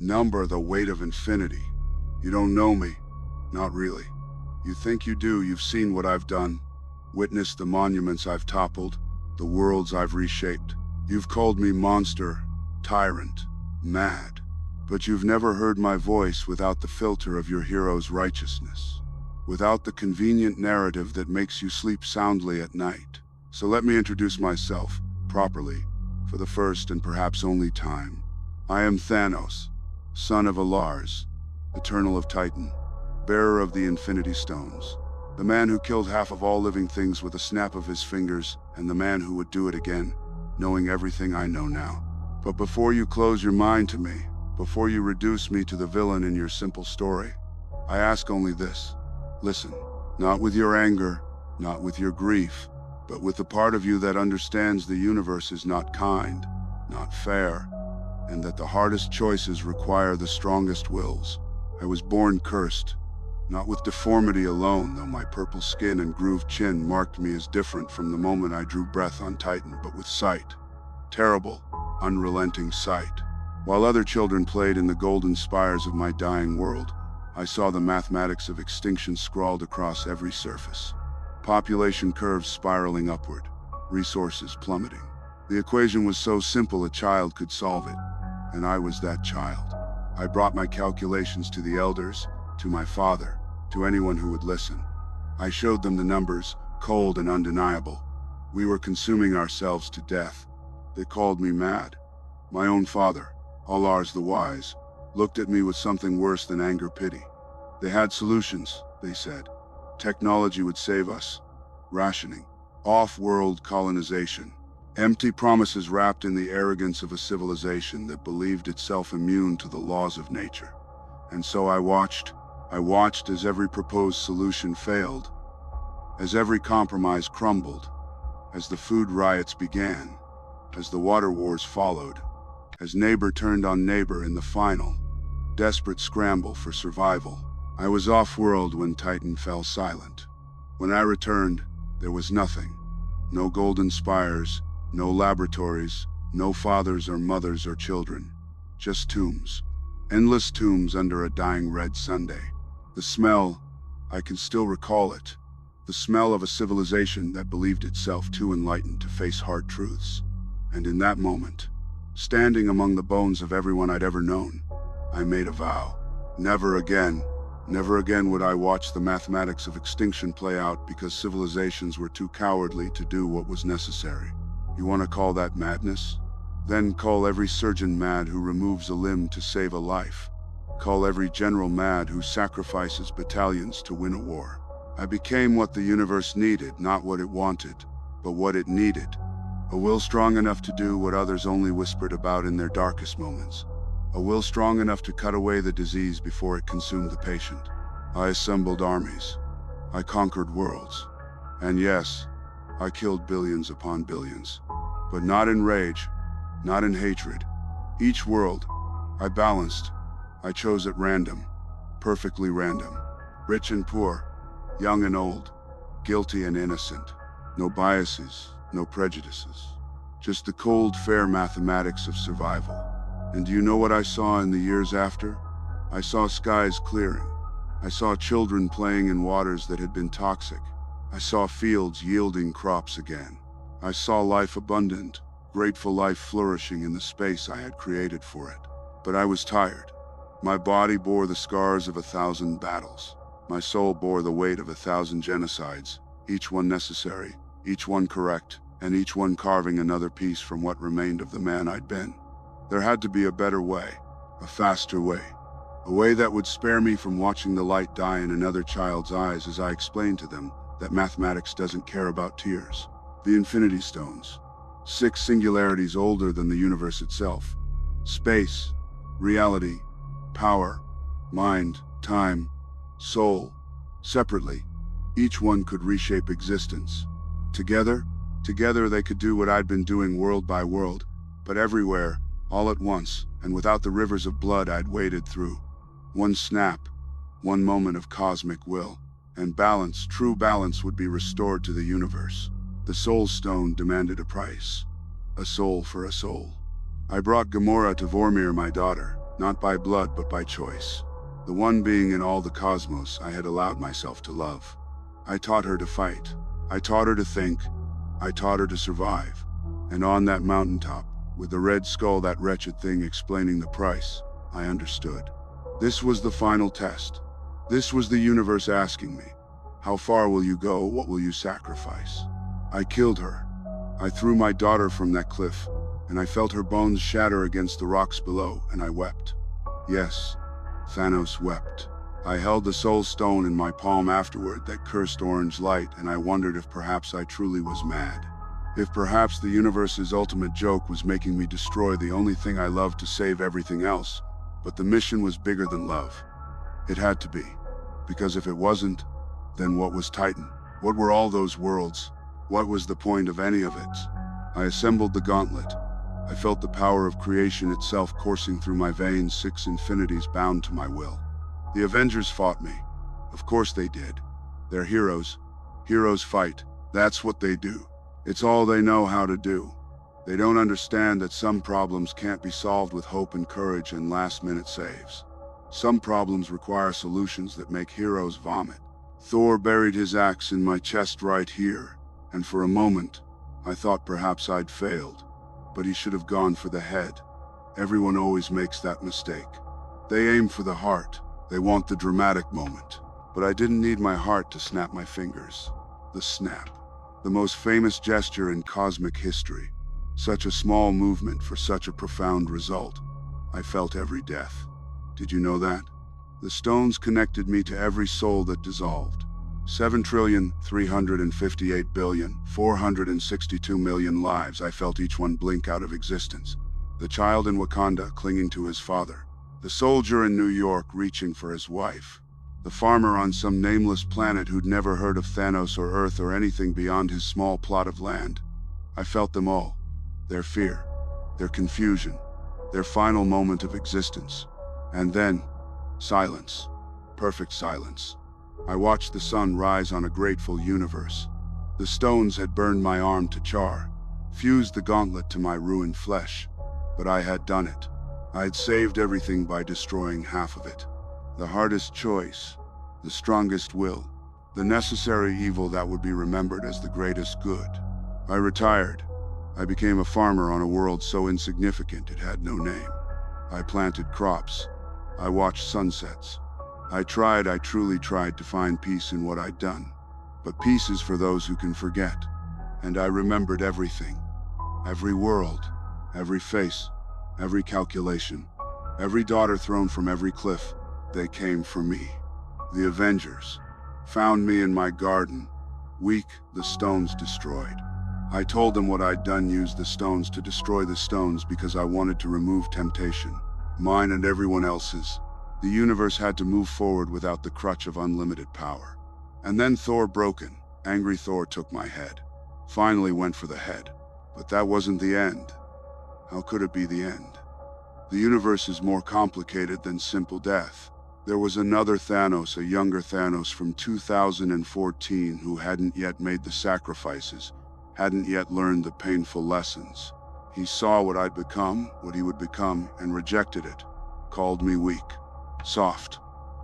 number the weight of infinity. You don't know me. Not really. You think you do. You've seen what I've done, witnessed the monuments I've toppled, the worlds I've reshaped. You've called me monster, tyrant, mad. But you've never heard my voice without the filter of your hero's righteousness, without the convenient narrative that makes you sleep soundly at night. So let me introduce myself, properly, for the first and perhaps only time. I am Thanos, son of Alars, eternal of Titan, bearer of the Infinity Stones, the man who killed half of all living things with a snap of his fingers, and the man who would do it again, knowing everything I know now. But before you close your mind to me, before you reduce me to the villain in your simple story, I ask only this. Listen, not with your anger, not with your grief, but with the part of you that understands the universe is not kind, not fair, and that the hardest choices require the strongest wills. I was born cursed, not with deformity alone, though my purple skin and grooved chin marked me as different from the moment I drew breath on Titan, but with sight. Terrible, unrelenting sight. While other children played in the golden spires of my dying world, I saw the mathematics of extinction scrawled across every surface. Population curves spiraling upward, resources plummeting. The equation was so simple a child could solve it, and I was that child. I brought my calculations to the elders, to my father, to anyone who would listen. I showed them the numbers, cold and undeniable. We were consuming ourselves to death. They called me mad. My own father, Alars the Wise, looked at me with something worse than anger-pity. They had solutions, they said. Technology would save us. Rationing. Off-world colonization. Empty promises wrapped in the arrogance of a civilization that believed itself immune to the laws of nature. And so I watched as every proposed solution failed, as every compromise crumbled, as the food riots began, as the water wars followed, as neighbor turned on neighbor in the final, desperate scramble for survival. I was off-world when Titan fell silent. When I returned, there was nothing. No golden spires, no laboratories, no fathers or mothers or children. Just tombs. Endless tombs under a dying red Sunday. The smell, I can still recall it. The smell of a civilization that believed itself too enlightened to face hard truths. And in that moment, standing among the bones of everyone I'd ever known, I made a vow. Never again would I watch the mathematics of extinction play out because civilizations were too cowardly to do what was necessary. You want to call that madness? Then call every surgeon mad who removes a limb to save a life. Call every general mad who sacrifices battalions to win a war. I became what the universe needed, not what it wanted, but what it needed. A will strong enough to do what others only whispered about in their darkest moments. A will strong enough to cut away the disease before it consumed the patient. I assembled armies. I conquered worlds. And yes, I killed billions upon billions. But not in rage, not in hatred. Each world, I balanced. I chose at random, perfectly random. Rich and poor, young and old, guilty and innocent. No biases, no prejudices. Just the cold, fair mathematics of survival. And do you know what I saw in the years after? I saw skies clearing. I saw children playing in waters that had been toxic. I saw fields yielding crops again. I saw life abundant, grateful life flourishing in the space I had created for it. But I was tired. My body bore the scars of 1,000 battles. My soul bore the weight of 1,000 genocides, each one necessary, each one correct, and each one carving another piece from what remained of the man I'd been. There had to be a better way, a faster way. A way that would spare me from watching the light die in another child's eyes as I explained to them that mathematics doesn't care about tears. The Infinity Stones. 6 singularities older than the universe itself. Space, reality, power, mind, time, soul. Separately, each one could reshape existence. Together they could do what I'd been doing world by world, but everywhere, all at once, and without the rivers of blood I'd waded through. One snap, one moment of cosmic will, and balance, true balance, would be restored to the universe. The Soul Stone demanded a price. A soul for a soul. I brought Gamora to Vormir, my daughter, not by blood but by choice. The one being in all the cosmos I had allowed myself to love. I taught her to fight. I taught her to think. I taught her to survive. And on that mountaintop, with the red skull, that wretched thing explaining the price, I understood. This was the final test. This was the universe asking me, how far will you go? What will you sacrifice? I killed her. I threw my daughter from that cliff, and I felt her bones shatter against the rocks below, and I wept. Yes, Thanos wept. I held the soul stone in my palm afterward, that cursed orange light, and I wondered if perhaps I truly was mad. If perhaps the universe's ultimate joke was making me destroy the only thing I loved to save everything else. But the mission was bigger than love. It had to be. Because if it wasn't, then what was Titan? What were all those worlds? What was the point of any of it? I assembled the gauntlet. I felt the power of creation itself coursing through my veins, 6 infinities bound to my will. The Avengers fought me. Of course they did. They're heroes. Heroes fight. That's what they do. It's all they know how to do. They don't understand that some problems can't be solved with hope and courage and last-minute saves. Some problems require solutions that make heroes vomit. Thor buried his axe in my chest right here, and for a moment, I thought perhaps I'd failed. But he should have gone for the head. Everyone always makes that mistake. They aim for the heart. They want the dramatic moment. But I didn't need my heart to snap my fingers. The snap. The most famous gesture in cosmic history. Such a small movement for such a profound result. I felt every death. Did you know that? The stones connected me to every soul that dissolved. 7,358,462,000,000 lives. I felt each one blink out of existence. The child in Wakanda clinging to his father. The soldier in New York reaching for his wife. The farmer on some nameless planet who'd never heard of Thanos or Earth or anything beyond his small plot of land. I felt them all. Their fear, their confusion, their final moment of existence. And then, silence. Perfect silence. I watched the sun rise on a grateful universe. The stones had burned my arm to char, fused the gauntlet to my ruined flesh. But I had done it. I had saved everything by destroying half of it. The hardest choice, the strongest will, the necessary evil that would be remembered as the greatest good. I retired. I became a farmer on a world so insignificant it had no name. I planted crops. I watched sunsets. I truly tried to find peace in what I'd done. But peace is for those who can forget. And I remembered everything. Every world, every face, every calculation, every daughter thrown from every cliff. They came for me. The Avengers found me in my garden, weak, the stones destroyed. I told them what I'd done, used the stones to destroy the stones because I wanted to remove temptation, mine and everyone else's. The universe had to move forward without the crutch of unlimited power. And then Thor broken. Angry Thor took my head. Finally went for the head. But that wasn't the end. How could it be the end? The universe is more complicated than simple death. There was another Thanos, a younger Thanos from 2014 who hadn't yet made the sacrifices, hadn't yet learned the painful lessons. He saw what I'd become, what he would become, and rejected it. Called me weak, soft.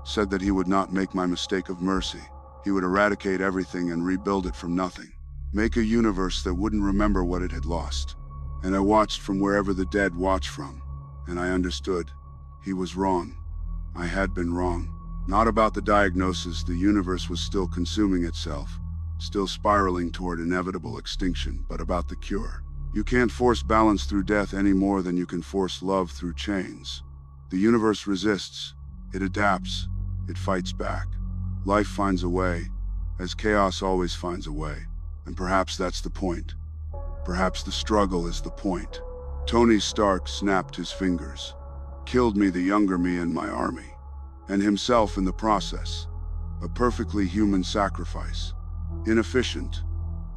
Said that he would not make my mistake of mercy. He would eradicate everything and rebuild it from nothing. Make a universe that wouldn't remember what it had lost. And I watched from wherever the dead watch from. And I understood. He was wrong. I had been wrong. Not about the diagnosis. The universe was still consuming itself, still spiraling toward inevitable extinction, but about the cure. You can't force balance through death any more than you can force love through chains. The universe resists. It adapts. It fights back. Life finds a way, as chaos always finds a way. And perhaps that's the point. Perhaps the struggle is the point. Tony Stark snapped his fingers. Killed me, the younger me, and my army. And himself in the process. A perfectly human sacrifice. Inefficient,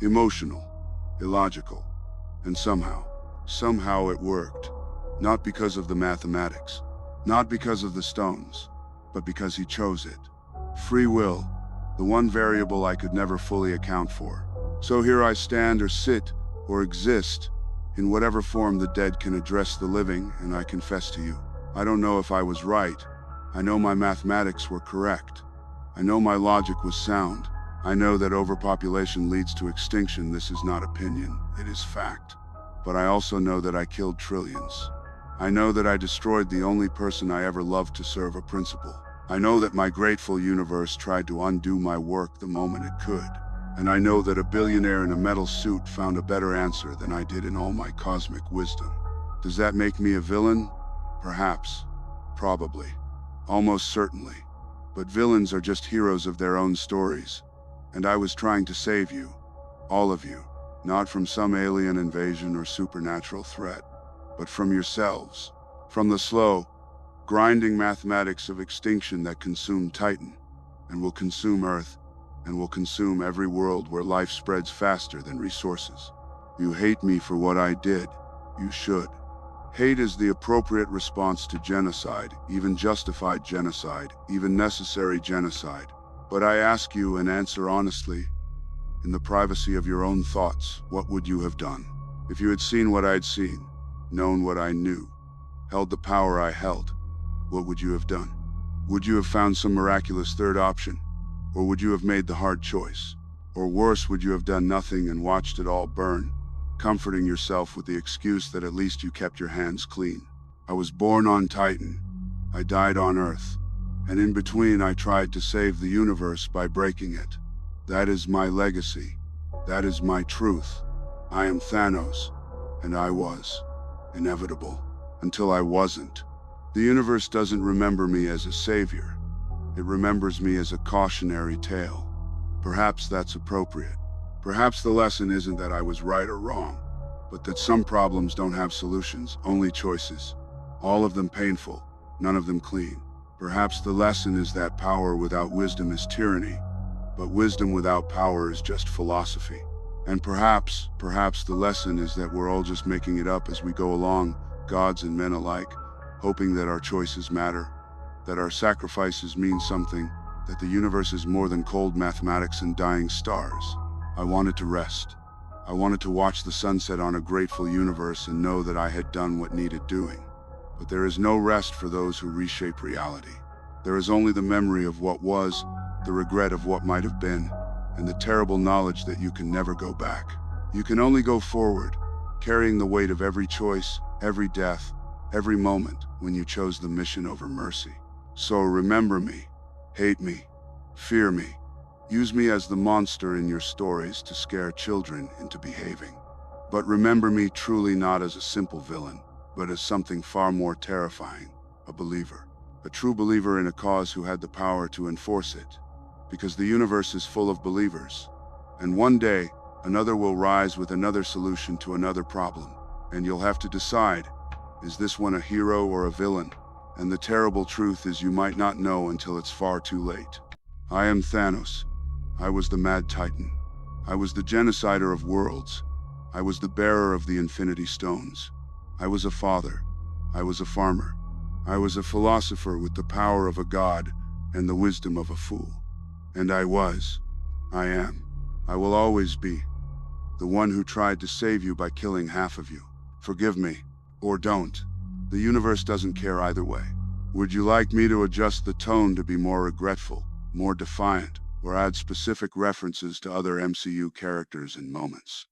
emotional, illogical. And somehow it worked. Not because of the mathematics. Not because of the stones. But because he chose it. Free will, the one variable I could never fully account for. So here I stand, or sit, or exist, in whatever form the dead can address the living, and I confess to you, I don't know if I was right. I know my mathematics were correct. I know my logic was sound. I know that overpopulation leads to extinction. This is not opinion, it is fact. But I also know that I killed trillions. I know that I destroyed the only person I ever loved to serve a principle. I know that my grateful universe tried to undo my work the moment it could. And I know that a billionaire in a metal suit found a better answer than I did in all my cosmic wisdom. Does that make me a villain? Perhaps. Probably. Almost certainly. But villains are just heroes of their own stories. And I was trying to save you. All of you. Not from some alien invasion or supernatural threat, but from yourselves. From the slow, grinding mathematics of extinction that consumed Titan, and will consume Earth, and will consume every world where life spreads faster than resources. You hate me for what I did. You should. Hate is the appropriate response to genocide, even justified genocide, even necessary genocide. But I ask you and answer honestly, in the privacy of your own thoughts, what would you have done? If you had seen what I'd seen, known what I knew, held the power I held, what would you have done? Would you have found some miraculous third option? Or would you have made the hard choice? Or worse, would you have done nothing and watched it all burn, comforting yourself with the excuse that at least you kept your hands clean? I was born on Titan. I died on Earth. And in between, I tried to save the universe by breaking it. That is my legacy. That is my truth. I am Thanos, and I was inevitable until I wasn't. The universe doesn't remember me as a savior. It remembers me as a cautionary tale. Perhaps that's appropriate. Perhaps the lesson isn't that I was right or wrong, but that some problems don't have solutions, only choices. All of them painful, none of them clean. Perhaps the lesson is that power without wisdom is tyranny, but wisdom without power is just philosophy. And perhaps the lesson is that we're all just making it up as we go along, gods and men alike, hoping that our choices matter, that our sacrifices mean something, that the universe is more than cold mathematics and dying stars. I wanted to rest. I wanted to watch the sunset on a grateful universe and know that I had done what needed doing. But there is no rest for those who reshape reality. There is only the memory of what was, the regret of what might have been, and the terrible knowledge that you can never go back. You can only go forward, carrying the weight of every choice, every death, every moment when you chose the mission over mercy. So remember me, hate me, fear me, use me as the monster in your stories to scare children into behaving. But remember me truly not as a simple villain, but as something far more terrifying, a believer. A true believer in a cause who had the power to enforce it. Because the universe is full of believers. And one day, another will rise with another solution to another problem. And you'll have to decide, is this one a hero or a villain? And the terrible truth is you might not know until it's far too late. I am Thanos. I was the Mad Titan. I was the genocider of worlds. I was the bearer of the Infinity Stones. I was a father. I was a farmer. I was a philosopher with the power of a god and the wisdom of a fool. And I am, I will always be, the one who tried to save you by killing half of you. Forgive me, or don't. The universe doesn't care either way. Would you like me to adjust the tone to be more regretful, more defiant, or add specific references to other MCU characters and moments?